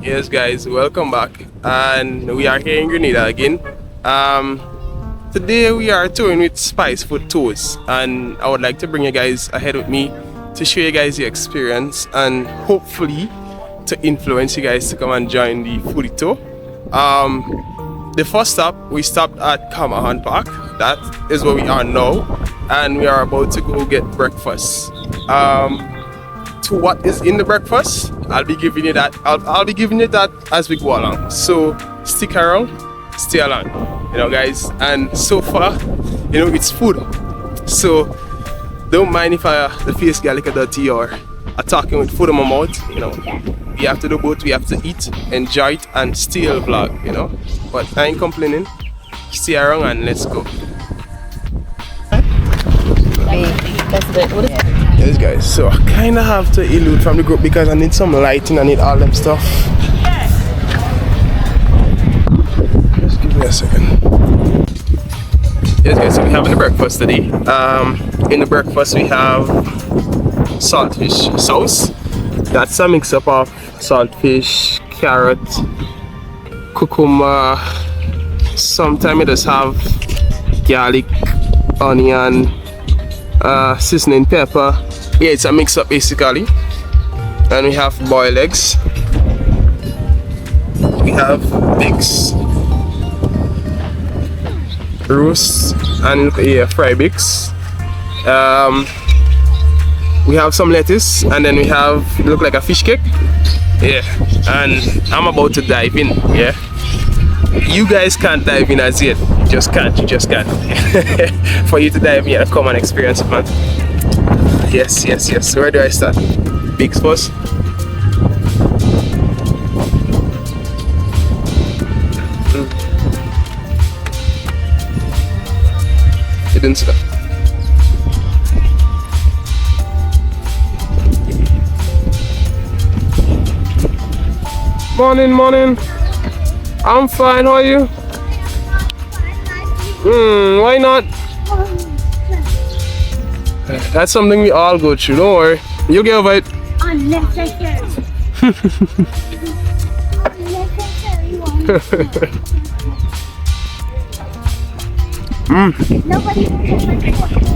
Yes, guys, welcome back, and we are here in Grenada again. Today we are touring with Spice Food Tours, and I would like to bring you guys ahead with me to show you guys the experience and hopefully to influence you guys to come and join the foodie tour. The first stop, we stopped at Camahan Park. That is where we are now, and we are about to go get breakfast. To what is in the breakfast, I'll be giving you that. I'll be giving you that as we go along. So stick around, stay along, guys. And so far, it's food. So don't mind if the face get like a dirty or talking with food in my mouth. We have to do both. We have to eat, enjoy it, and still vlog. But I ain't complaining. Stay around and let's go. Yes, guys, so I kind of have to elude from the group because I need some lighting, I need all them stuff. Just give me a second. Yes, guys, so we have the breakfast today. In the breakfast we have saltfish sauce. That's a mix up of saltfish, carrot, cucumber. Sometimes it does have garlic, onion, seasoning, pepper. Yeah, it's a mix up basically. And we have boiled eggs. We have pigs, roast, and fry bix. We have some lettuce, and then we have look like a fish cake. Yeah, and I'm about to dive in. Yeah, you guys can't dive in as yet. You just can't. For you to dive in, come and experience it, man. Yes. Where do I start? Pigs first. You didn't see that. Morning. I'm fine, how are you? Why not? That's something we all go through, don't worry. You'll get over it. Unnecessary.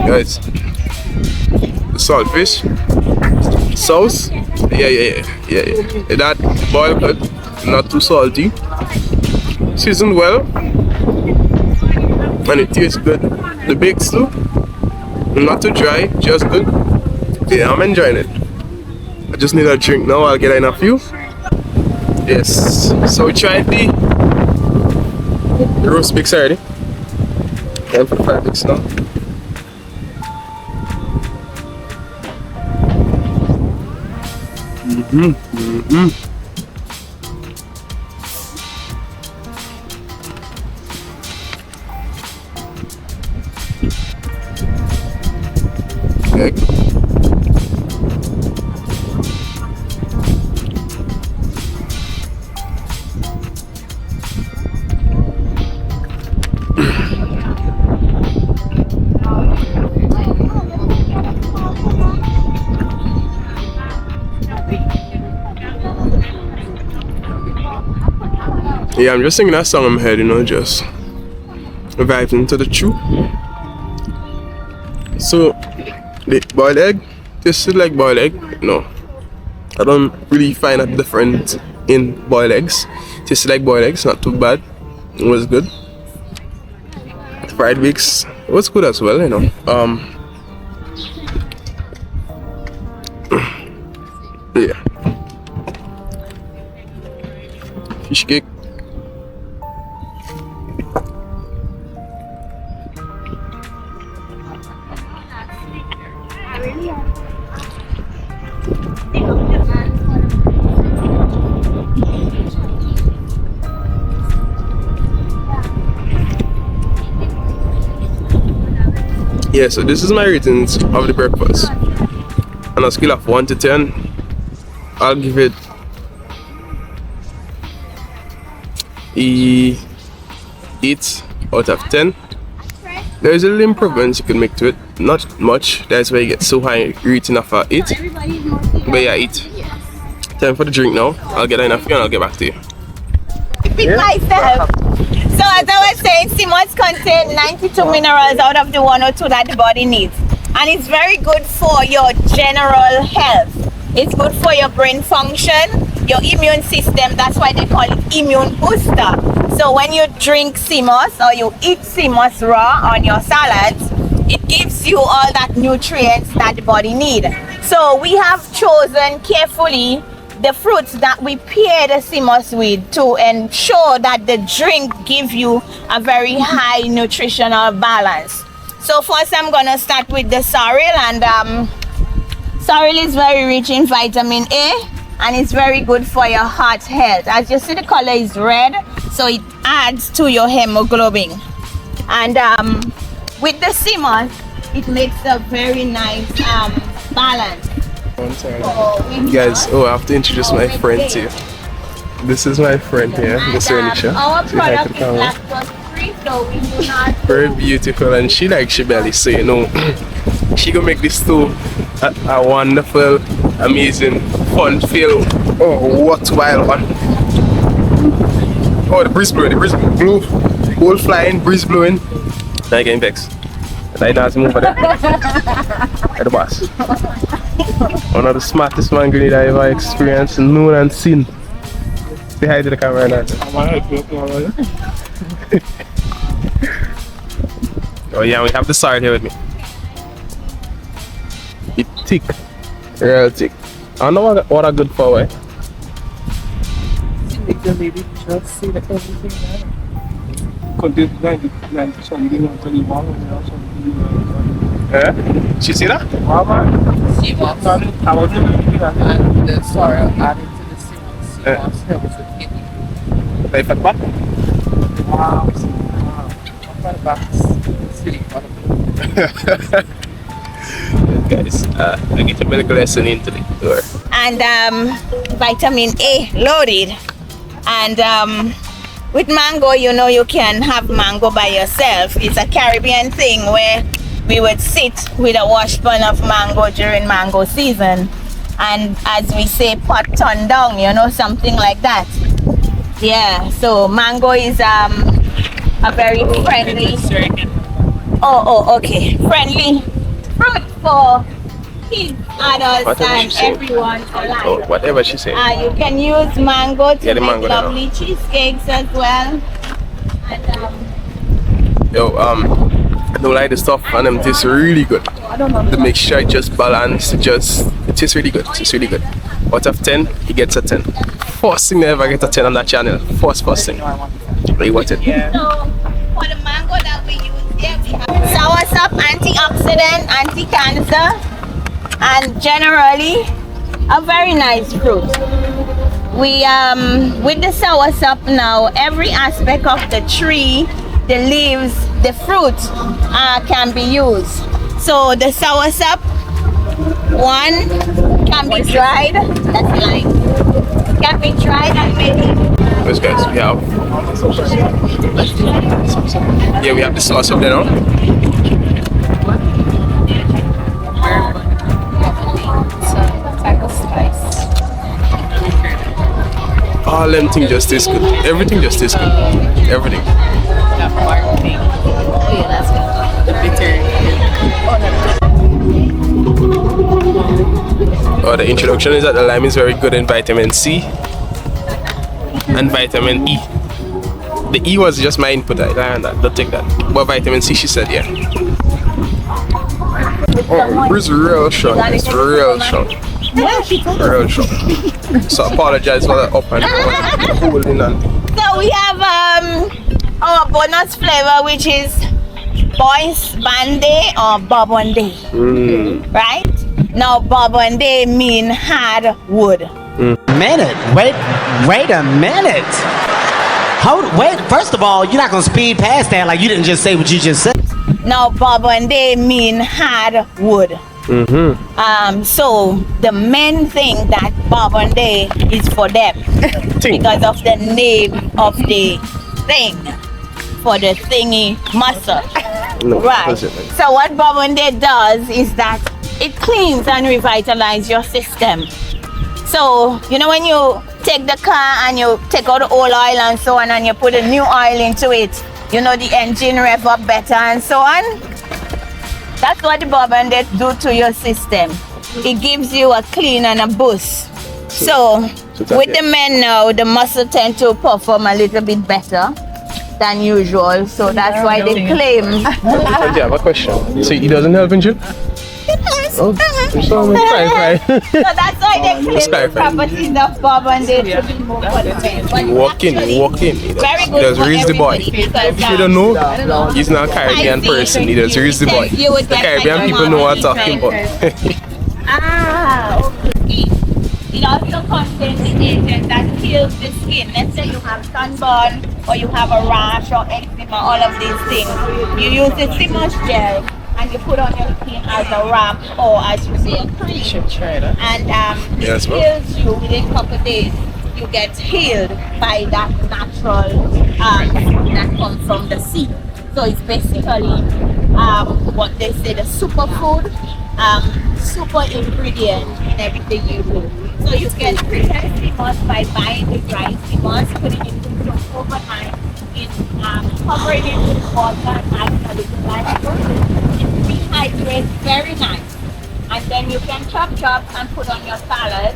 Guys, saltfish sauce. Yeah. That boiled good, not too salty, seasoned well, and it tastes good. The bakes too, not too dry, just good. Yeah, I'm enjoying it. I just need a drink now. I'll get enough few. Yes, so we tried the roast bix already. Time for the fry bix now. Okay. Yeah, I'm just singing that song in my head, just vibing to the tune. So, the boiled egg tasted like boiled egg. No, I don't really find a difference in boiled eggs. Tasted like boiled eggs, not too bad. It was good. The fried bix was good as well, Yeah. Fish cake. Yeah, so this is my ratings of the breakfast. On a scale of 1 to 10, I'll give it 8 out of 10. There's a little improvements you can make to it, not much. That's why you get so high rating of 8. But yeah, 8. Time for the drink now. I'll get enough and I'll get back to you. Pick myself. So as I was saying, CMOS contain 92 minerals out of the 102 that the body needs. And it's very good for your general health. It's good for your brain function, your immune system. That's why they call it immune booster. So when you drink CMOS or you eat CMOS raw on your salads, it gives you all that nutrients that the body needs. So we have chosen carefully the fruits that we pair the CMOS with to ensure that the drink gives you a very high nutritional balance. So first I'm gonna start with the sorrel, and sorrel is very rich in vitamin A and it's very good for your heart health. As you see, the color is red, so it adds to your hemoglobin. And with the CMOS, it makes a very nice balance. Guys, I have to introduce my friend to you. This is my friend here, Miss Renisha. Our product is lactose free, so we do not. Very beautiful, and she likes she belly, so you know she gonna make this too a wonderful, amazing, fun-filled, worthwhile one. Oh, the breeze blowing, blue, whole flying, breeze blowing. Now getting vexed. I know how to move for that. At the boss. One of the smartest man Grenada I ever experienced, known and seen. Say hi to the camera now. Oh yeah, we have the side here with me. It's thick, real thick. I know what are good for, right? Maybe just see that everything there. She see that? She wants and the sorrel added to the CMOS helps with kidney. Life at back? Wow. What about city? Guys, I get a medical lesson into the door. And vitamin A loaded. And with mango, you know, you can have mango by yourself. It's a Caribbean thing where we would sit with a washpan of mango during mango season, and as we say, pot turn down, you know, something like that. Yeah, so mango is a very friendly, okay, friendly fruit for kids, adults, and everyone alike. Oh, whatever she said. You can use mango to make mango lovely cheesecakes as well. And, I don't like the stuff, and them tastes really good. The mixture just balanced, it tastes really good. It's really good. Out of 10, he gets a 10. First thing they ever get a 10 on that channel. First thing. Really want it. So for the mango that we use here, we have soursop, antioxidant, anti-cancer, and generally a very nice fruit. We with the soursop now, every aspect of the tree, the leaves, the fruit can be used. So the soursop, one can be dried. That's nice. Can be dried and made. Yes, guys, we have. Yeah, we have the sauce up there now. All them things just taste good. Everything just tastes good. Everything. Oh, the introduction is that the lime is very good in vitamin C and vitamin E. The E was just my input, I learned that, don't take that. But vitamin C, she said, yeah. Oh, it's real strong, it's real strong. Real strong. So I apologize for the up and holding on. So we have our bonus flavor, which is Boyce Bande or Bobonde. Right? Now Bobonde mean hard wood. Wait a minute. Wait, first of all, you're not gonna speed past that like you didn't just say what you just said. Now Bobonde mean hard wood. So the main thing that Bobonde is for them because of the name of the thing, for the thingy muscle. No, right. So what Bobonde does is that it cleans and revitalizes your system. So, you know when you take the car and you take out the old oil and so on and you put a new oil into it, you know the engine rev up better and so on? That's what the bob and it do to your system. It gives you a clean and a boost. So with the men now, the muscle tend to perform a little bit better than usual. So that's why they claim. I have a question. So it doesn't help engine? It does. Oh, So that's why they claim the properties of bob and it to be more for the men. But Walk in. very He good does for raise the boy. everybody because, If you don't know, he's not a Caribbean person. He does raise the boy. You would The get Caribbean like people know what I'm a talking about. okay. It also contains the agent that kills the skin. Let's say you have sunburn or you have a rash or eczema, all of these things. You use the Simmons gel and you put on your skin as a wrap or as you say a cream. And Yes, it heals you within a couple of days. You get healed by that natural that comes from the sea. So it's basically what they say the superfood, super ingredient in everything you do. So you can prepare Simmons by buying the dry Simmons, putting it into the overnight, covering it with water and adding a little lime. It rehydrates very nice. And then you can chop and put on your salad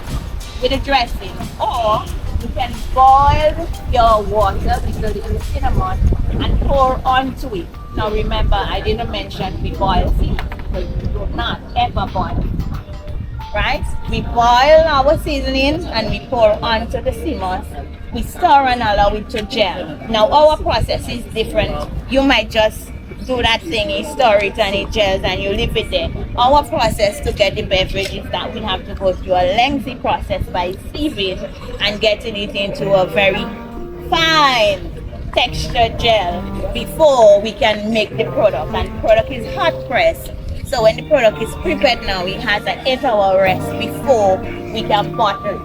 with a dressing. Or you can boil your water with a little cinnamon and pour onto it. Now remember, I didn't mention we boil seasoning, so you do not ever boil. Right? We boil our seasoning and we pour onto the Simmons. We stir and allow it to gel. Now our process is different. You might just do that thing, you stir it and it gels and you leave it there. Our process to get the beverage is that we have to go through a lengthy process by sieving and getting it into a very fine textured gel before we can make the product. And the product is hot pressed. So when the product is prepared now, it has an 8-hour rest before we can bottle it.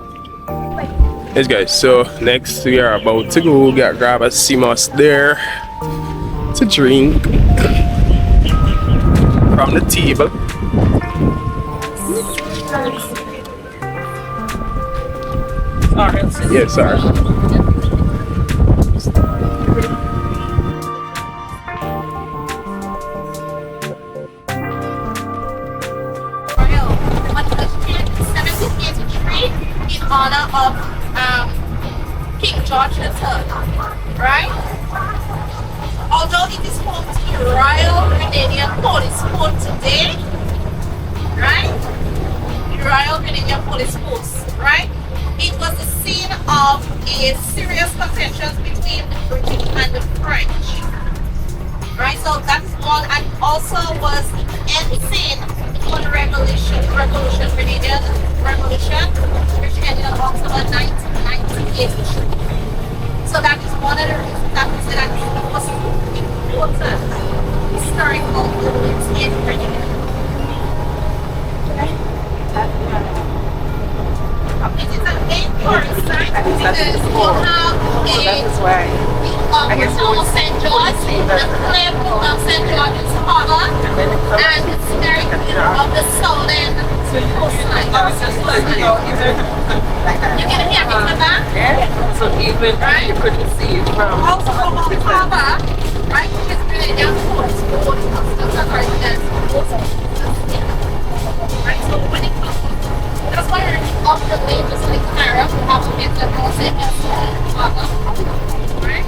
Yes guys, so next we are about to go grab a Simmons there to drink from the table. Yes, sorry. In honor of King George III, right? Although it is home to the Royal Grenadian Police Force today, right? The Royal Grenadian Police Force, right? It was the scene of a serious contention between the British and the French, right? So that's one, and also was the scene for the Grenadian Revolution, which ended on October 1983. So that is one of the reasons that we say that is the most important historical movement in Grenada. It is an important site because you have the town of St. George, the cliff of St. George's Harbor, and the very of the southern coastline. You can hear me from that? Yeah. So even right? You couldn't see it from also from the harbor, right? Which is Grenadian coast. Right? So when it comes, that's why we're off the lake, just like Arab, we have to get the coast in the harbor. Right?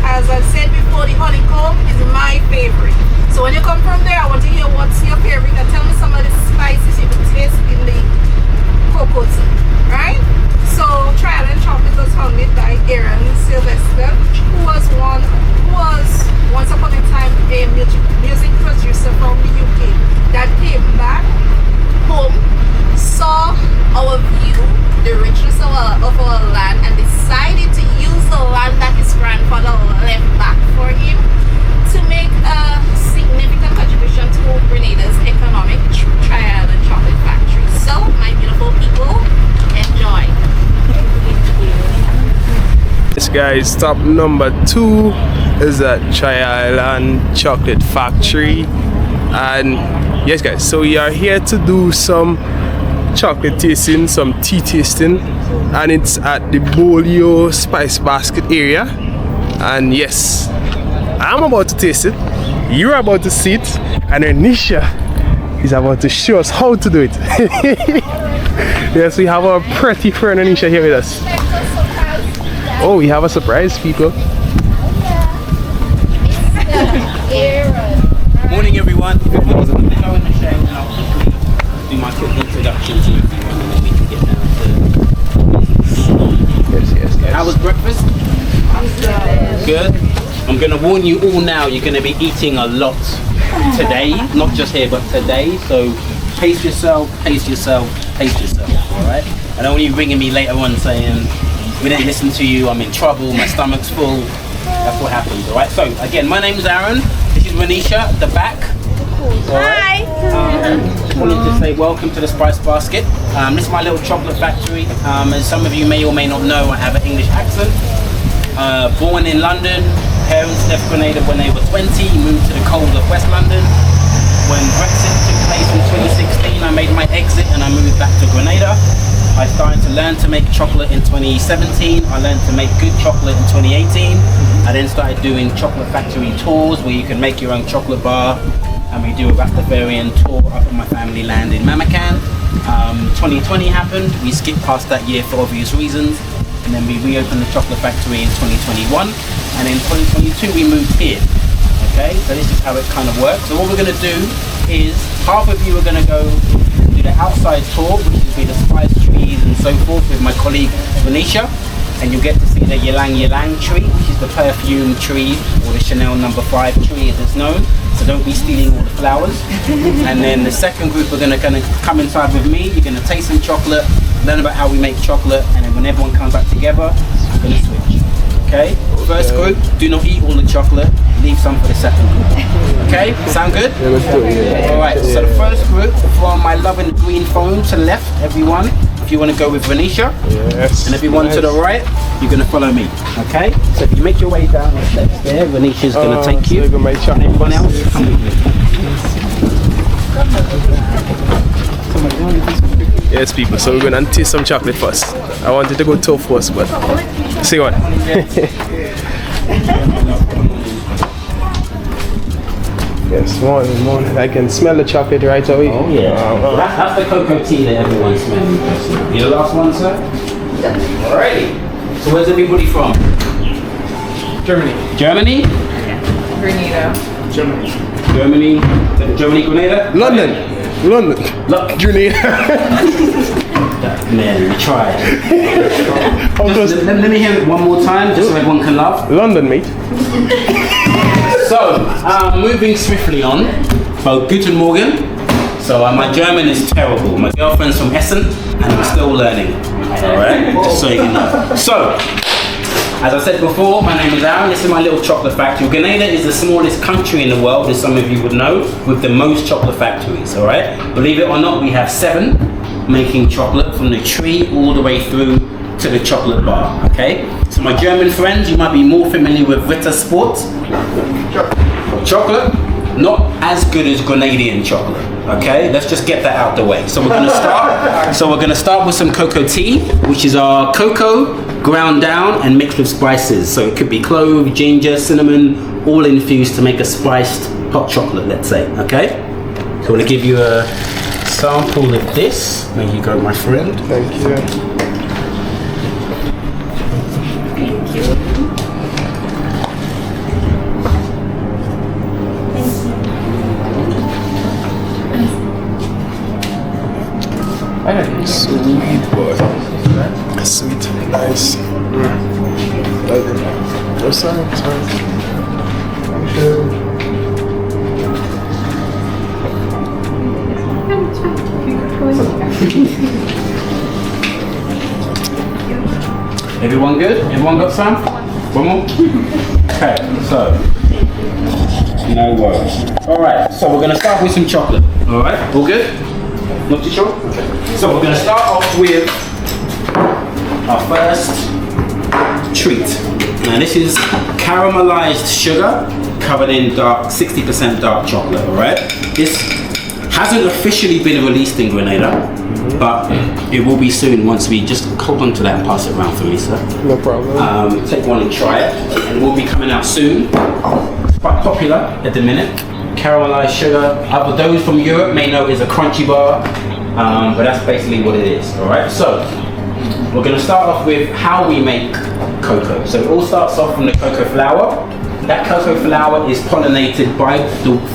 as I said before, the honeycomb is my favorite. So when you come from there, I want to hear what's your favorite. And tell me some of the spices you can taste in the cocoa tea, right? So Trial and Chocolate was founded by Aaron Sylvester, who was once upon a time a music producer from the UK that came back home, saw our view, the richness of our land, and decided to use the land that his grandfather left back for him to make a significant contribution to Grenada's economic Trial and Chocolate factory. So, my beautiful people, enjoy. Yes guys, stop number 2 is at Trial and Chocolate Factory. And yes guys, so we are here to do some chocolate tasting, some tea tasting, and it's at the Bolio Spice Basket area. And yes, I'm about to taste it, you're about to see it, and Anisha is about to show us how to do it. Yes, we have our pretty friend Anisha here with us. Oh, we have a surprise, people. Morning, everyone. Good morning. I'm going to go in the shade and I'll quickly do my quick introduction to everyone and then we can get down to Yes. How was breakfast? Good. I'm going to warn you all now, you're going to be eating a lot today, not just here, but today. So pace yourself, all right? I don't want you ringing me later on saying, we didn't listen to you, I'm in trouble, my stomach's full. That's what happens, all right? So again, my name's Aaron. This is Renisha at the back. Hi. Just wanted to say welcome to the Spice Basket. This is my little chocolate factory. As some of you may or may not know, I have an English accent. Born in London, parents left Grenada when they were 20, moved to the cold of West London. When Brexit took place in 2016, I made my exit and I moved back to Grenada. I started to learn to make chocolate in 2017. I learned to make good chocolate in 2018. I then started doing chocolate factory tours where you can make your own chocolate bar. And we do a Rastafarian tour up on my family land in Mamakan. 2020 happened. We skipped past that year for obvious reasons. And then we reopened the chocolate factory in 2021. And in 2022 we moved here. Okay, so this is how it kind of works. So what we're going to do is half of you are going to go do the outside tour, which will be the spice trees and so forth with my colleague Renisha, and you'll get to see the ylang ylang tree, which is the perfume tree, or the Chanel No. 5 tree as it's known. So don't be stealing all the flowers. And then the second group are going to come inside with me. You're going to taste some chocolate, learn about how we make chocolate, and then when everyone comes back together, I'm going to switch. Okay? First group, do not eat all the chocolate, leave some for the second group. Okay? Sound good? Yeah, let's do it. Alright, so the first group, from my loving green phone to left, everyone, if you want to go with Renisha, Yes. and everyone to the right, you're going to follow me. Okay? So if you make your way down the steps there, Renisha's going to take you, so my and everyone else, come with me. Yes, people, so we're going to taste some chocolate first. I wanted to go tough first, but see what? Yes, morning. I can smell the chocolate right away. Oh yeah. That's the cocoa tea that everyone's smelling. You the last one, sir? Alrighty. So where's everybody from? Germany. Germany? Grenada. Germany. Germany, Grenada? London. Look. Grenada. Man, we tried. How close? Let me hear it one more time, just so everyone can laugh. London, mate. So, moving swiftly on. Well, guten Morgen. So, my German is terrible. My girlfriend's from Essen, and I'm still learning. Alright? Just so you can know. So, as I said before, my name is Aaron. This is my little chocolate factory. Grenada is the smallest country in the world, as some of you would know, with the most chocolate factories. Alright? Believe it or not, we have 7 making chocolate from the tree all the way through to the chocolate bar. Okay? So my German friends, you might be more familiar with Ritter Sport. Chocolate, not as good as Grenadian chocolate. Okay, let's just get that out the way. So we're gonna start. So we're gonna start with some cocoa tea, which is our cocoa ground down and mixed with spices. So it could be clove, ginger, cinnamon, all infused to make a spiced hot chocolate. Let's say. Okay. So I'm gonna give you a sample of this. There you go, my friend. Thank you. Sweet boy. Sweet. Nice. Oh, sorry. Everyone good? Everyone got some? One more? Okay, so no worries. Alright, so we're gonna start with some chocolate. Alright, all good? Not too sure? Okay. So we're gonna start off with our first treat. Now this is caramelized sugar covered in dark 60% dark chocolate, alright? This hasn't officially been released in Grenada, but it will be soon once we just hold on to that and pass it around for me, sir. No problem. Take one and try it, and it will be coming out soon. It's quite popular at the minute. Caramelized sugar. Those from Europe may know it's a crunchy bar, but that's basically what it is. All right. So we're going to start off with how we make cocoa. So it all starts off from the cocoa flour. That cocoa flour is pollinated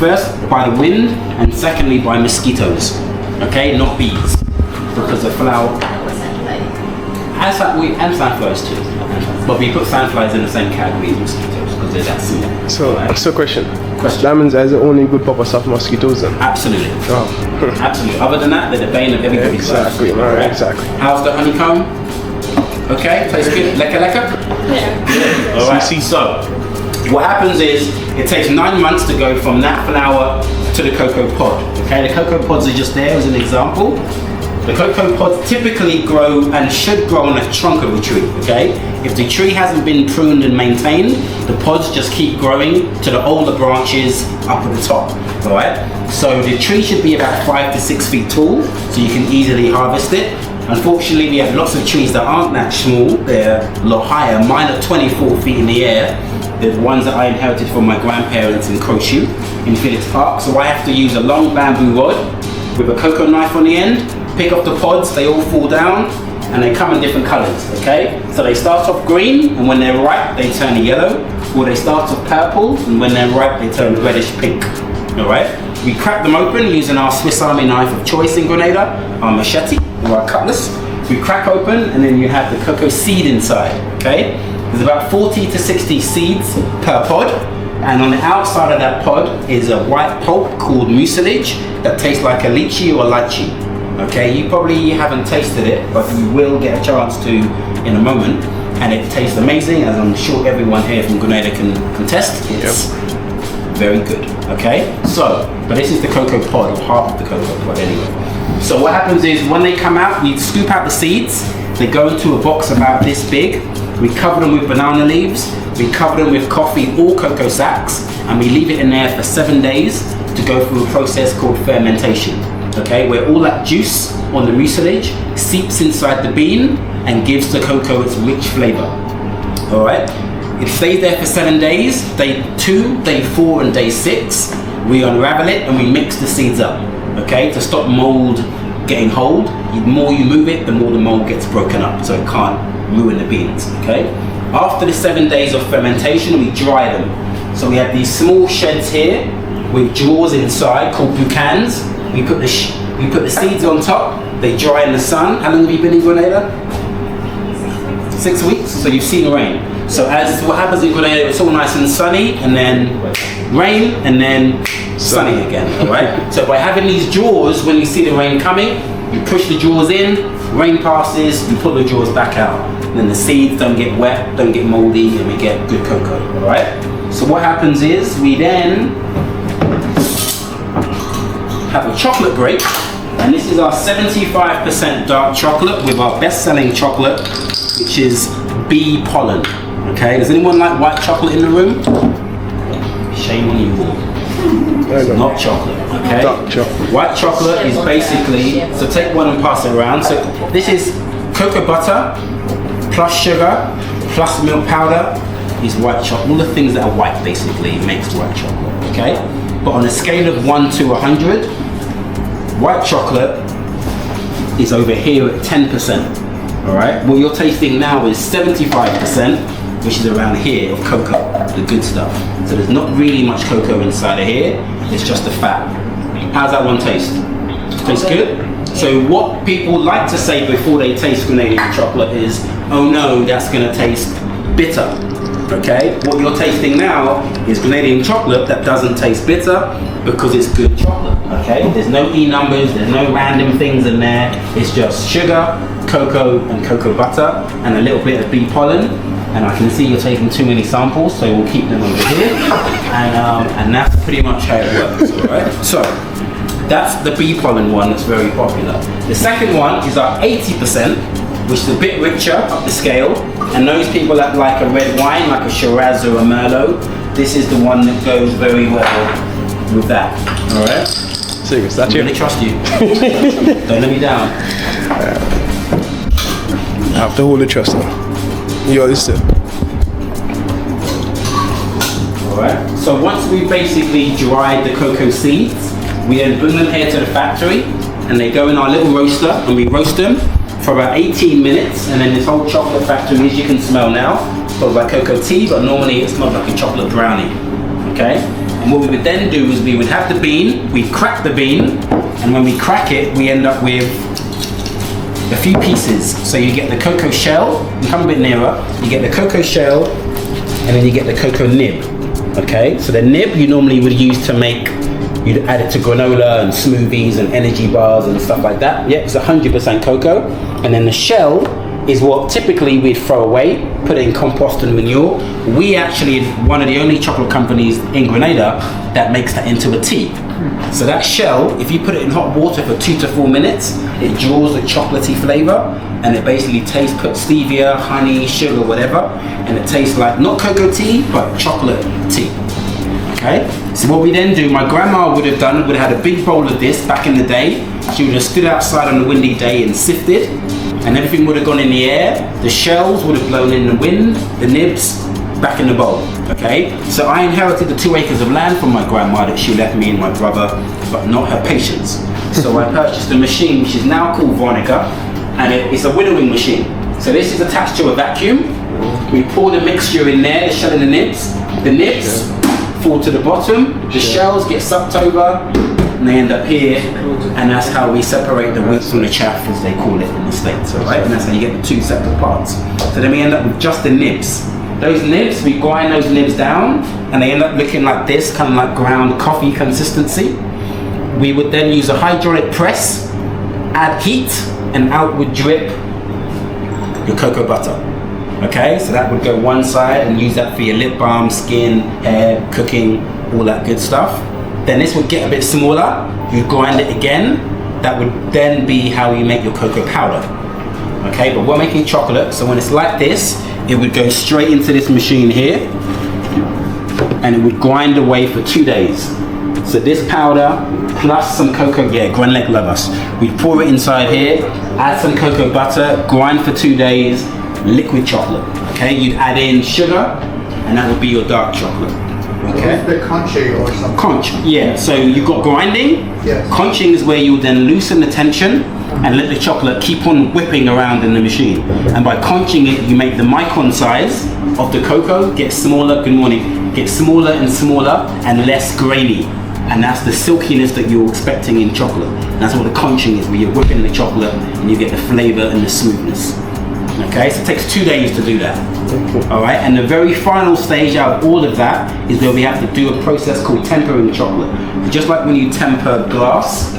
first by the wind, and secondly by mosquitoes. Okay, not bees, because the flour and sandflies too. But we put sandflies in the same category as mosquitoes because they're that similar. So question. That means there's only good purpose of mosquitoes then? Absolutely. Oh. Absolutely. Other than that, they're the bane of everybody's life. Exactly. Right. Exactly. How's the honeycomb? Okay, tastes good. Lekker lekker? Yeah. Alright, so what happens is it takes 9 months to go from that flour to the cocoa pod. Okay, the cocoa pods are just there as an example. The cocoa pods typically grow and should grow on the trunk of a tree, okay? If the tree hasn't been pruned and maintained, the pods just keep growing to the older branches up at the top, all right? So the tree should be about 5 to 6 feet tall, so you can easily harvest it. Unfortunately, we have lots of trees that aren't that small. They're a lot higher. Mine are 24 feet in the air. They're the ones that I inherited from my grandparents in Croshu in Phillips Park. So I have to use a long bamboo rod with a cocoa knife on the end, pick up the pods, they all fall down, and they come in different colors, okay? So they start off green, and when they're ripe, they turn yellow, or they start off purple, and when they're ripe, they turn reddish pink, all right? We crack them open using our Swiss Army knife of choice in Grenada, our machete, or our cutlass. We crack open, and then you have the cocoa seed inside, okay? There's about 40 to 60 seeds per pod, and on the outside of that pod is a white pulp called mucilage that tastes like a lychee or a lychee. Okay, you probably haven't tasted it, but you will get a chance to in a moment, and it tastes amazing, as I'm sure everyone here from Grenada can contest. It's very good. Okay, so, but this is the cocoa pod, or half of the cocoa pod anyway. So what happens is when they come out, we scoop out the seeds. They go into a box about this big. We cover them with banana leaves. We cover them with coffee or cocoa sacks, and we leave it in there for 7 days to go through a process called fermentation. Okay, where all that juice on the mucilage seeps inside the bean and gives the cocoa its rich flavor. All right, it stays there for 7 days. Day 2, day 4, and day 6, we unravel it and we mix the seeds up. Okay, to stop mold getting hold. The more you move it, the more the mold gets broken up, so it can't ruin the beans. Okay. After the 7 days of fermentation, we dry them. So we have these small sheds here with drawers inside called boucans. We put the seeds on top. They dry in the sun. How long have you been in Grenada? 6 weeks. So you've seen rain. So as what happens in Grenada, it's all nice and sunny, and then rain, and then sunny again. All right. So by having these drawers, when you see the rain coming, you push the drawers in. Rain passes. You pull the drawers back out. And then the seeds don't get wet, don't get moldy, and we get good cocoa. All right. So what happens is we then have a chocolate break, and this is our 75% dark chocolate with our best-selling chocolate, which is bee pollen. Okay, does anyone like white chocolate in the room? Shame on you all. It's not chocolate, okay? Dark chocolate. White chocolate is basically, so take one and pass it around. So this is cocoa butter plus sugar plus milk powder is white chocolate. All the things that are white basically makes white chocolate, okay? But on a scale of 1 to 100, white chocolate is over here at 10%. All right. What you're tasting now is 75%, which is around here of cocoa, the good stuff. So there's not really much cocoa inside of here. It's just the fat. How's that one taste? Tastes good. So what people like to say before they taste Grenadian chocolate is, oh no, that's gonna taste bitter. Okay, what you're tasting now is Grenadian chocolate that doesn't taste bitter because it's good chocolate. Okay, there's no E numbers, there's no random things in there. It's just sugar, cocoa, and cocoa butter, and a little bit of bee pollen. And I can see you're taking too many samples, so we'll keep them over here. And that's pretty much how it works. All right. So that's the bee pollen one that's very popular. The second one is our 80%, which is a bit richer up the scale. And those people that like a red wine, like a Shiraz or a Merlot, this is the one that goes very well with that. All right. Serious, that's I'm gonna trust you. Don't let me down. I have to hold the trust now. You understand? Alright, so once we basically dried the cocoa seeds, we then bring them here to the factory and they go in our little roaster and we roast them for about 18 minutes, and then this whole chocolate factory, as you can smell now, smells like cocoa tea, but normally it smells like a chocolate brownie. Okay? And what we would then do is we would have the bean, we'd crack the bean, and when we crack it, we end up with a few pieces. So you get the cocoa shell, you come a bit nearer, you get the cocoa shell, and then you get the cocoa nib. Okay, so the nib you normally would use to make, you'd add it to granola and smoothies and energy bars and stuff like that. Yeah, it's 100% cocoa. And then the shell is what typically we'd throw away, put it in compost and manure. We actually, one of the only chocolate companies in Grenada that makes that into a tea. So that shell, if you put it in hot water for 2 to 4 minutes, it draws a chocolatey flavor, and it basically tastes, put stevia, honey, sugar, whatever, and it tastes like not cocoa tea, but chocolate tea. Okay, so what we then do, my grandma would have done, would have had a big bowl of this back in the day. She would have stood outside on a windy day and sifted, and everything would have gone in the air. The shells would have blown in the wind, the nibs back in the bowl. Okay, so I inherited the 2 acres of land from my grandma that she left me and my brother, but not her patience. So I purchased a machine which is now called Vonica, and it's a winnowing machine. So this is attached to a vacuum. We pour the mixture in there, the shell and the nibs fall to the bottom, the shells get sucked over, and they end up here, and that's how we separate the wheat from the chaff, as they call it in the States, alright? And that's how you get the 2 separate parts. So then we end up with just the nibs. Those nibs, we grind those nibs down, and they end up looking like this, kind of like ground coffee consistency. We would then use a hydraulic press, add heat, and out would drip your cocoa butter. Okay, so that would go one side, and use that for your lip balm, skin, hair, cooking, all that good stuff. Then this would get a bit smaller, you grind it again. That would then be how you make your cocoa powder. Okay, but we're making chocolate, so when it's like this, it would go straight into this machine here, and it would grind away for 2 days. So this powder plus some cocoa, yeah, Grenleg love us. We pour it inside here, add some cocoa butter, grind for 2 days, liquid chocolate. Okay, you'd add in sugar, and that would be your dark chocolate. Okay. The crunchy or something. Conch, yeah. So you've got grinding. Yes. Conching is where you then loosen the tension and let the chocolate keep on whipping around in the machine. And by conching it, you make the micron size of the cocoa get smaller. Good morning. Get smaller and smaller and less grainy. And that's the silkiness that you're expecting in chocolate. And that's what the conching is, where you're whipping the chocolate and you get the flavor and the smoothness. Okay, so it takes 2 days to do that. All right, and the very final stage out of all of that is where we have to do a process called tempering chocolate. Just like when you temper glass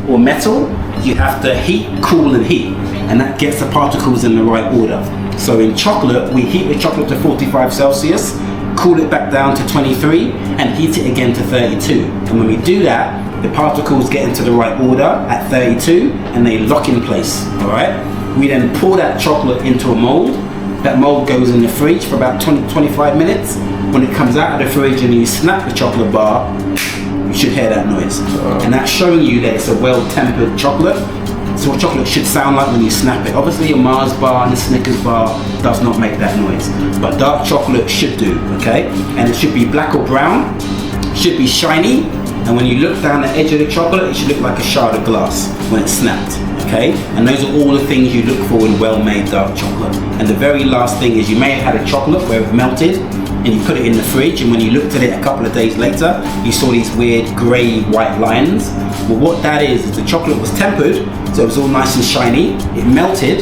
or metal, you have to heat, cool, and heat, and that gets the particles in the right order. So in chocolate, we heat the chocolate to 45 Celsius, cool it back down to 23, and heat it again to 32. And when we do that, the particles get into the right order at 32, and they lock in place. All right. We then pour that chocolate into a mold. That mold goes in the fridge for about 20-25 minutes. When it comes out of the fridge and you snap the chocolate bar, you should hear that noise. And that's showing you that it's a well-tempered chocolate. So what chocolate should sound like when you snap it. Obviously a Mars bar and a Snickers bar does not make that noise, but dark chocolate should do, okay? And it should be black or brown, should be shiny, and when you look down the edge of the chocolate, it should look like a shard of glass when it's snapped. Okay, and those are all the things you look for in well-made dark chocolate. And the very last thing is you may have had a chocolate where it melted and you put it in the fridge, and when you looked at it a couple of days later, you saw these weird grey white lines. Well, what that is the chocolate was tempered, so it was all nice and shiny. It melted,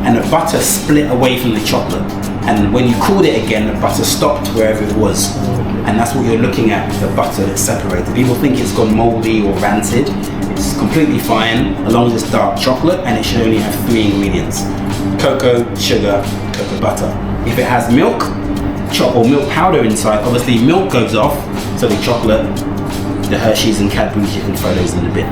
and the butter split away from the chocolate. And when you cooled it again, the butter stopped wherever it was. And that's what you're looking at, the butter that's separated. People think it's gone moldy or rancid. It's completely fine, as long as it's dark chocolate, and it should only have 3 ingredients: cocoa, sugar, cocoa butter. If it has milk, or milk powder inside, obviously milk goes off, so the chocolate, the Hershey's and Cadbury's, you can throw those in the bin.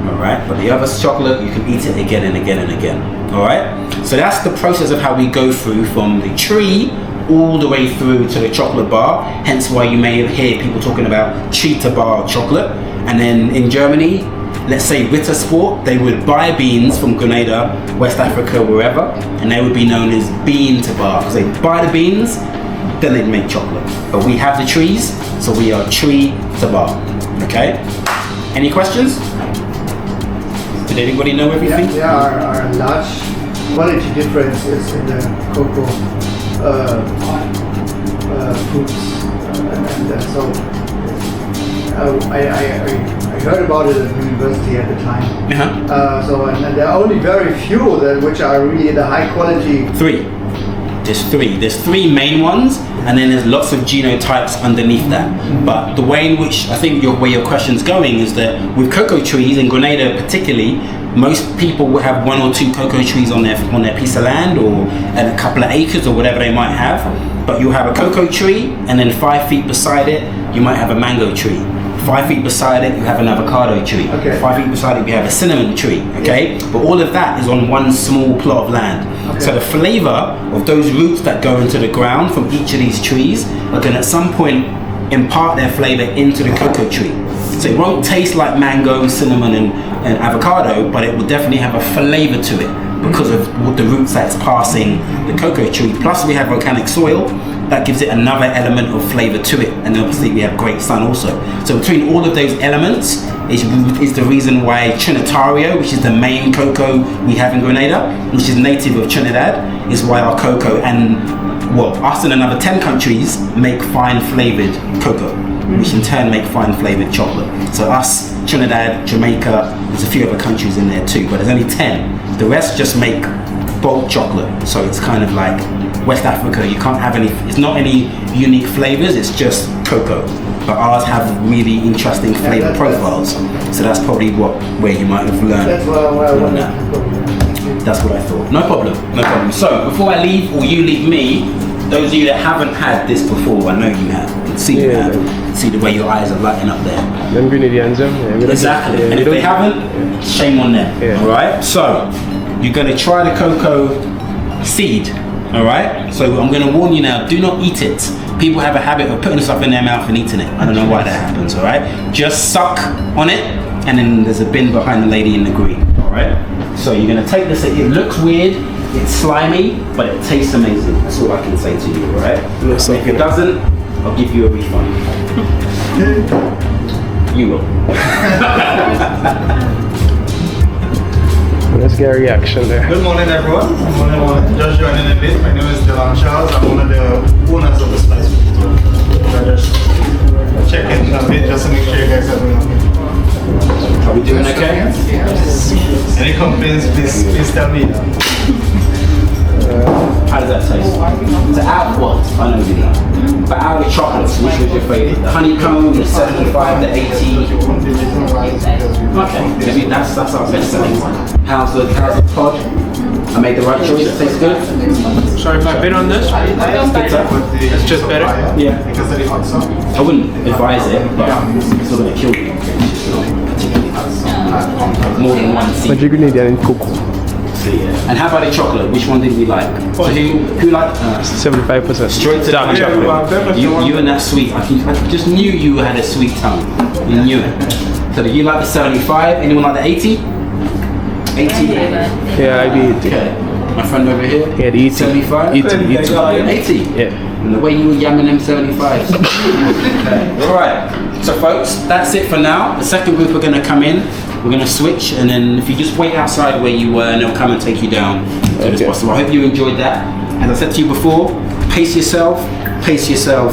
Alright, but the other chocolate, you can eat it again and again and again. Alright, so that's the process of how we go through from the tree all the way through to the chocolate bar. Hence why you may hear people talking about tree to bar chocolate. And then in Germany, let's say Rittersport, they would buy beans from Grenada, West Africa, wherever, and they would be known as bean to bar, because they buy the beans, then they'd make chocolate. But we have the trees, so we are tree to bar. Okay? Any questions? Did anybody know everything? There are large quality differences in the cocoa fruits, and so I heard about it at university at the time. So and there are only very few that which are really the high quality. There's three main ones, and then there's lots of genotypes underneath that. But the way in which I think where your question's going is that with cocoa trees in Grenada particularly, most people will have 1 or 2 cocoa trees on their piece of land, or and a couple of acres or whatever they might have. But you'll have a cocoa tree, and then 5 feet beside it you might have a mango tree. 5 feet beside it, you have an avocado tree. Okay. 5 feet beside it, you have a cinnamon tree. Okay, but all of that is on one small plot of land. Okay. So the flavor of those roots that go into the ground from each of these trees are going to at some point impart their flavor into the cocoa tree. So it won't taste like mango, cinnamon, and avocado, but it will definitely have a flavor to it because of what the roots that's passing the cocoa tree. Plus we have volcanic soil that gives it another element of flavor to it, and obviously we have great sun also. So between all of those elements is the reason why Trinitario, which is the main cocoa we have in Grenada, which is native of Trinidad, is why our cocoa and us and another 10 countries make fine flavored cocoa, which in turn make fine flavored chocolate. So us, Trinidad, Jamaica, there's a few other countries in there too, but there's only 10. The rest just make bulk chocolate. So it's kind of like West Africa, you can't have it's not any unique flavors, it's just cocoa. But ours have really interesting flavor profiles. So that's probably where you might have learned. That's what I want. That's what I thought. No problem. So before I leave, or you leave me, those of you that haven't had this before, I know you have. You have. See the way your eyes are lighting up there. Them Grenadians, Exactly. And if they haven't, shame on them. Yeah. All right. So you're gonna try the cocoa seed. All right. So I'm gonna warn you now. Do not eat it. People have a habit of putting stuff in their mouth and eating it. I don't know why that happens. All right. Just suck on it, and then there's a bin behind the lady in the green. All right. So you're gonna take this. It looks weird. It's slimy, but it tastes amazing. That's all I can say to you. All right. Yes, if it doesn't, I'll give you a refund. You will. Let's get a reaction there. Good morning, everyone. Good morning. Just joining a bit. My name is Dylan Charles. I'm one of the owners of the Spice Food Tour. So just checking a bit just to make sure you guys are doing okay. Are we doing okay? Any complaints, please tell me. How does that taste? So out of what? I know you know. But out of the chocolates, which was your favourite? The honeycomb, the 75, the 80? Okay, maybe that's our best selling one. How's the pod? I made the right choice, it tastes good? Sorry if I bit on this. It's just better. Yeah. Because of the hot sauce. I wouldn't advise it, but it's not going to kill you. It's just not particularly hot. More than one seed. But you're Grenadian and cocoa. And how about the chocolate? Which one did we like? So who liked 75%. straight to dark chocolate. You and that sweet. I just knew you had a sweet tongue. You knew it. So did you like the 75? Anyone like the 80? 80? Yeah, I did. Okay. My friend over here. Yeah, the 80. 75? 80. 80? Yeah. And the way you were yamming them 75s. Okay. Alright. So folks, that's it for now. The second group are going to come in. We're going to switch, and then if you just wait outside where you were, and they'll come and take you down as soon as possible. I hope you enjoyed that. As I said to you before, pace yourself, pace yourself,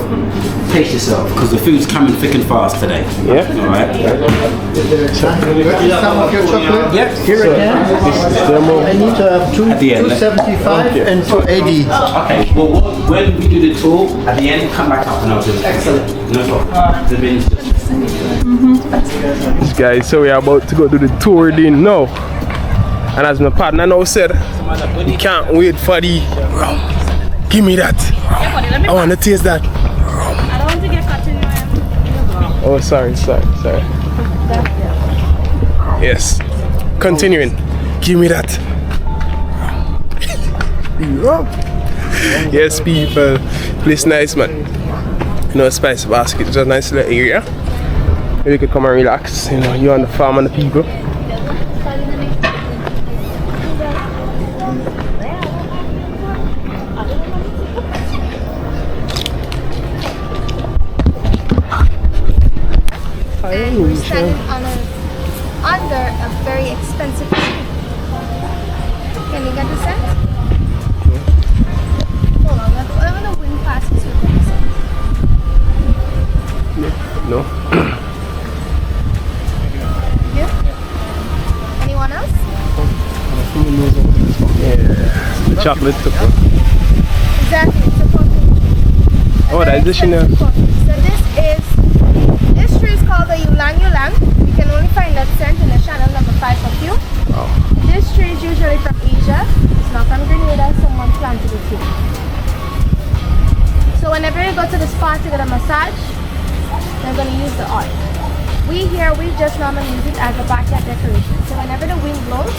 because the food's coming thick and fast today. Yeah. All right. Some of your chocolate? Yep. Here again. I need to have At the end. 275 and 280. Okay. Well, when we do the tour at the end, come back up and I'll do it. Excellent. No problem. The bin's just. Guys, so we are about to go do the tour then now. And as my partner now said, you can't wait for the rum. Give me that. I want to taste that. I don't want to get caught in your Oh, sorry. Yes. Continuing. Give me that. Rum. Yes, people. Place nice, man. You know, Spice Basket is a nice little area. You can come and relax. You know, you and the farm and the people. We're standing under a very expensive tree. Can you get the sense? Hold on, whatever the wind passes, you'll get the sense. No. You? Anyone else? Yeah. The chocolate too. Exactly, it's a coffee. Oh, that's the Chanel. So this tree is called the Ylang Ylang. You can only find that scent in the channel number 5 of you. Oh. This tree is usually from Asia. It's not from Grenada. Someone planted it here. So whenever you go to the spa to get a massage, they're going to use the oil. We just normally use it as a backyard decoration. So whenever the wind blows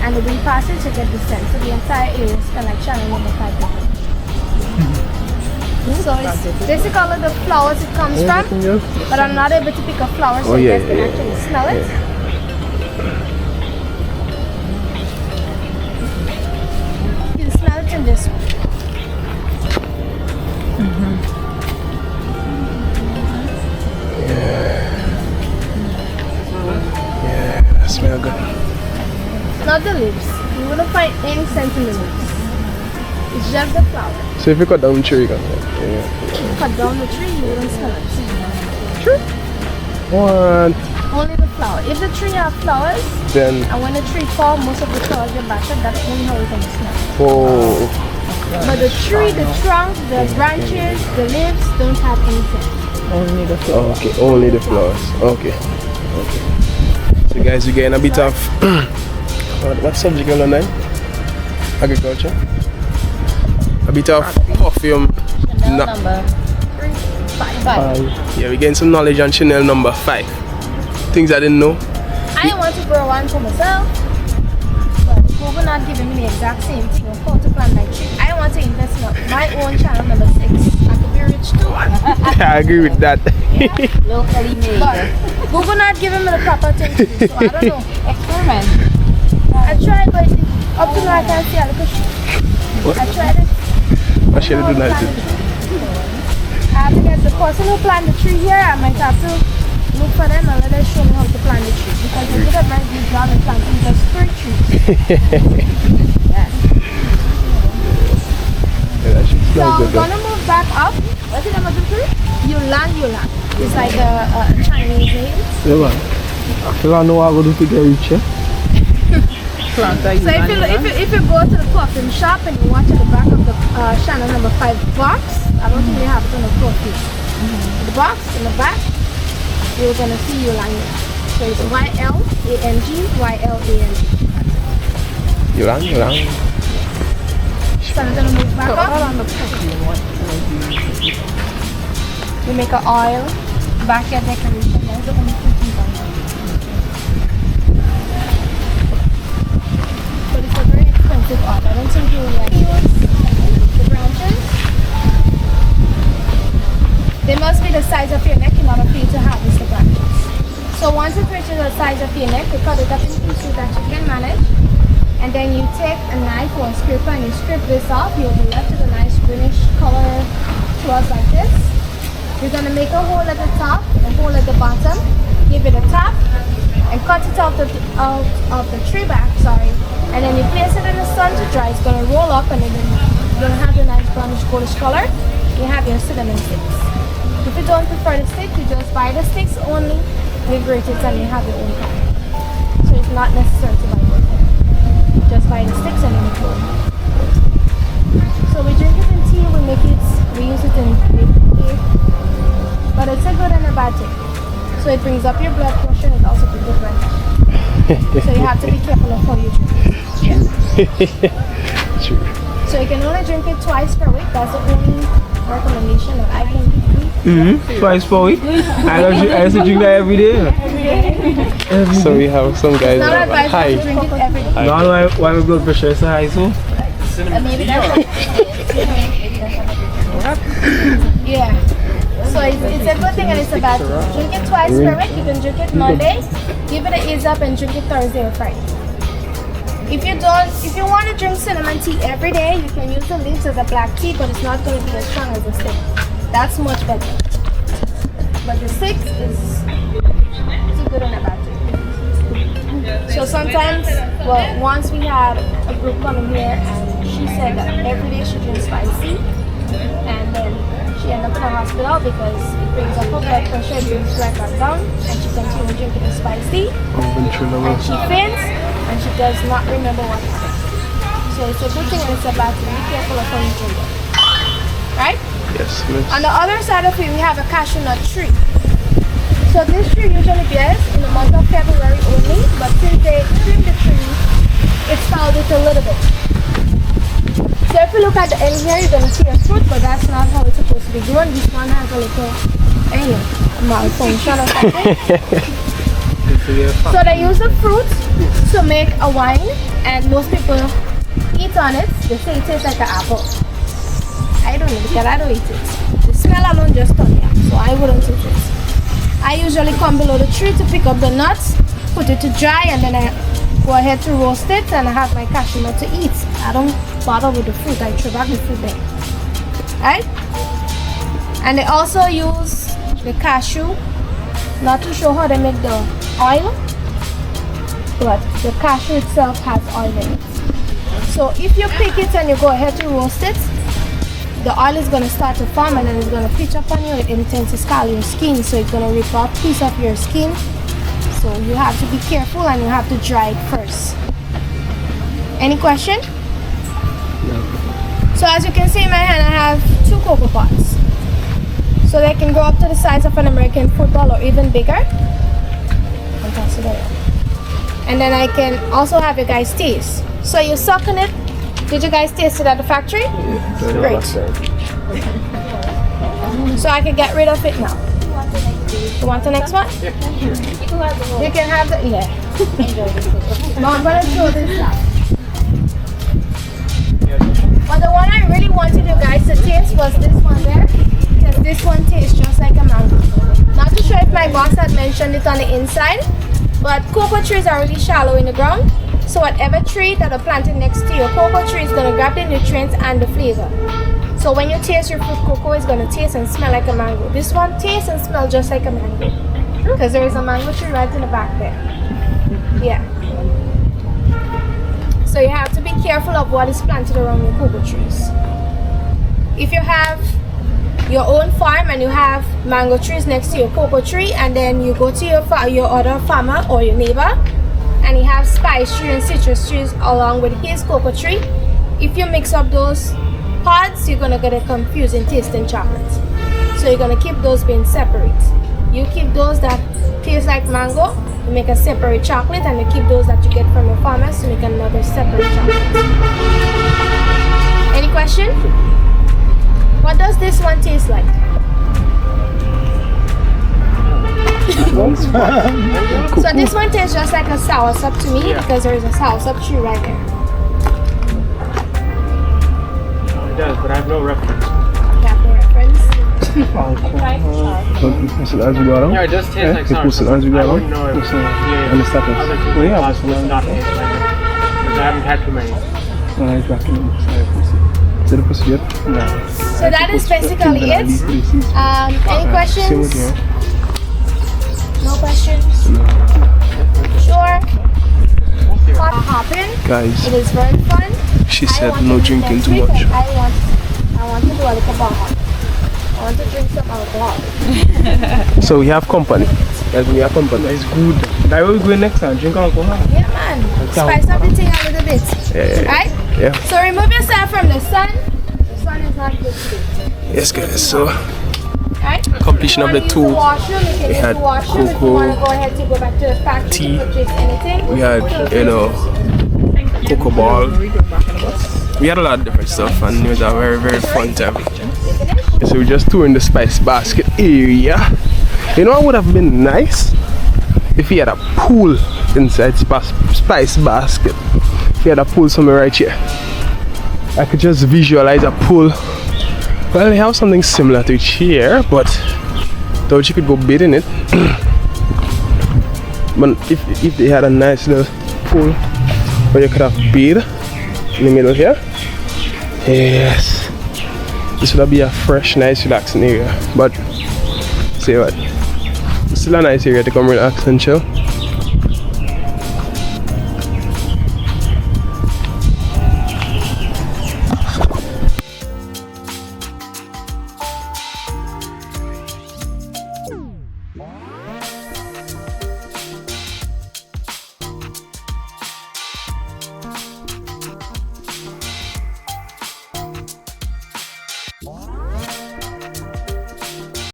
and the wind passes, you get the scent. So the entire area is kind of like channel number 5. So this is all of the flowers it comes from, but I'm not able to pick up flowers, so you guys can actually smell it. You can smell it in this one. Yeah, that smells good. Not the leaves. You wouldn't find any scent in the leaves. It's just the flower. So if you cut down the tree, you can. Cut down the tree, you wouldn't smell it. True. One. Only the flower. If the tree have flowers, Then. and when the tree falls, most of the flowers get battered, that's only how you can smell. Oh. But the tree, the trunk, the branches, the leaves don't have anything. Only the flower. Okay, only the flowers. Okay. So guys, we're getting a bit of what subject on online? Agriculture. A bit of perfume. Number 5. Yeah, we're getting some knowledge on Chanel number 5. Things I didn't know. I didn't want to grow one for myself, but Google not giving me the exact same thing of how to plant my tree. I want to invest in my own channel number 6. I could be rich too. I agree with that. Locally made. But Google not giving me the proper thing to do, so I don't know. Experiment. I tried, but up to now I can't see a little shit. I tried it. What should I do now? I have to get the person who planted the tree here. I might have to look for them and let them show me how to plant the tree, because they did a very good job in planting just 3 trees. Yeah, that should So smell we're good. gonna move back up. What's the name of the tree? Ylang Ylang. It's like a Chinese name. Yeah, man. I feel I know what I'm going to do to get rich, yeah? So if you go to the perfume shop and you watch at the back of the channel number 5 box, I don't think they have it on the perfume. The box in the back, you're gonna see Ylang Ylang. So it's YLANG, YLANG. Ylang. So I'm gonna move back up. We make an oil, backyard decoration. That's the only thing we can. But it's a very expensive oil. I don't think you will like the branches. They must be the size of your neck in order for you to harvest the branches. So once it reaches the size of your neck, you cut it up into pieces that you can manage. And then you take a knife or a scraper and you scrape this off. You'll be left with a nice greenish color towards like this. You're gonna make a hole at the top, a hole at the bottom, give it a tap, and cut it out of the tree back, and then you place it in the sun to dry. It's gonna roll up and then you're gonna have the nice brownish goldish color. you have your cinnamon sticks. If you don't prefer the stick, you just buy the sticks only, you grate it and you have your own kind. So it's not necessary to buy both. Just buy the sticks and then you go. So we drink it in tea, we use it in tea. But it's a good and a bad thing. So it brings up your blood pressure and it also brings up blood pressure. So you have to be careful of how you drink it. True. So you can only drink it twice per week. That's the only recommendation that I can give you. Twice per week. I used to drink that every day. So we have some guys Not that are advised high. to drink it every day. Now why my blood pressure is so high so? Maybe yeah. So it's a good thing and it's a bad thing. Drink it twice per week. You can drink it Monday, give it an ease up and drink it Thursday or Friday. If you want to drink cinnamon tea every day, you can use the leaves as a black tea, but it's not going to be as strong as the stick. That's much better. But the stick is a good and a bad thing. So sometimes, well, once we had a group coming here and she said that every day she drinks spicy, and then she ended up in the hospital because it brings up her blood pressure, it brings right back down, and she continued drinking the spicy, and she faints, and she does not remember what happened. So it's a good thing and it's a bad thing. Be careful of how you drink it. Right? Yes, miss. On the other side of it, we have a cashew nut tree. So this tree usually bears in the month of February only, but since they trim the tree, it's folded a little bit. So if you look at the end here, you're going to see a fruit, but that's not how it's supposed to be grown. This one has a little malfunction or something. So they use the fruit to make a wine, and most people eat on it. They say it tastes like an apple. I don't know because I don't eat it. The smell alone just turns me off, so I wouldn't eat it. I usually come below the tree to pick up the nuts, put it to dry, and then I go ahead to roast it, and I have my cashew nut to eat. I don't bother with the fruit. I throw back the fruit there. Right? And they also use the cashew, not to show how they make the oil, but the cashew itself has oil in it. So if you pick it and you go ahead to roast it, the oil is going to start to form and then it's going to pitch up on you. It intends to scald your skin, so it's going to rip off a piece of your skin. So you have to be careful and you have to dry it first. Any question? So as you can see in my hand, I have 2 cocoa pots. So they can grow up to the size of an American football or even bigger. And then I can also have you guys taste. So you suck on it. Did you guys taste it at the factory? Yeah, great. So I can get rid of it now. You want the next one? Yeah. You can have the, yeah. No, I'm gonna throw this out. But the one I really wanted you guys to taste was this one there. Because this one tastes just like a mango. Not too sure if my boss had mentioned it on the inside, but cocoa trees are really shallow in the ground. So whatever tree that are planted next to your cocoa tree is going to grab the nutrients and the flavor. So when you taste your fruit cocoa, it's going to taste and smell like a mango. This one tastes and smells just like a mango. Because there is a mango tree right in the back there. Yeah. So you have to be careful of what is planted around your cocoa trees. If you have your own farm and you have mango trees next to your cocoa tree, and then you go to your other farmer or your neighbor and he has spice tree and citrus trees along with his cocoa tree, if you mix up those pods, you're gonna get a confusing tasting chocolate. So you're gonna keep those being separate. You keep those that taste like mango, you make a separate chocolate, and you keep those that you get from your farmers to make another separate chocolate. Any question? What does this one taste like? So this one tastes just like a soursop to me because there is a soursop tree right there. It does, but I have no reference. You have no reference? Yeah, it does taste like soursop. I wouldn't know if other cocoa would not taste like it. Because I haven't had too many. So that is basically it. Any questions? No questions? Sure? Hopping. Guys, it is very fun. She said no drinking too much. I want to do a little bar hop. I want to drink some alcohol. So we have company. Yes, we have company. It's good. That will we go next time. Drink alcohol. Yeah, man. Spice up the thing a little bit. Yeah. Right? Yeah. So remove yourself from the sun. The sun is not good today. Yes, guys. So Right? completion of the two. We had washroom. If you cocoa, want to go ahead to go back to the factory tea. to purchase anything. We had, cocoa ball. We had a lot of different stuff, and it was a very, very fun time. So we're just touring the Spice Basket area. You know what would have been nice? If we had a pool inside Spice Basket. If we had a pool somewhere right here. I could just visualize a pool. Well, they have something similar to it here, but thought you could go bid in it. But if they had a nice little pool where you could have bid in the middle here, yes, this would be a fresh, nice, relaxing area. But see what? Still a nice area to come relax and chill.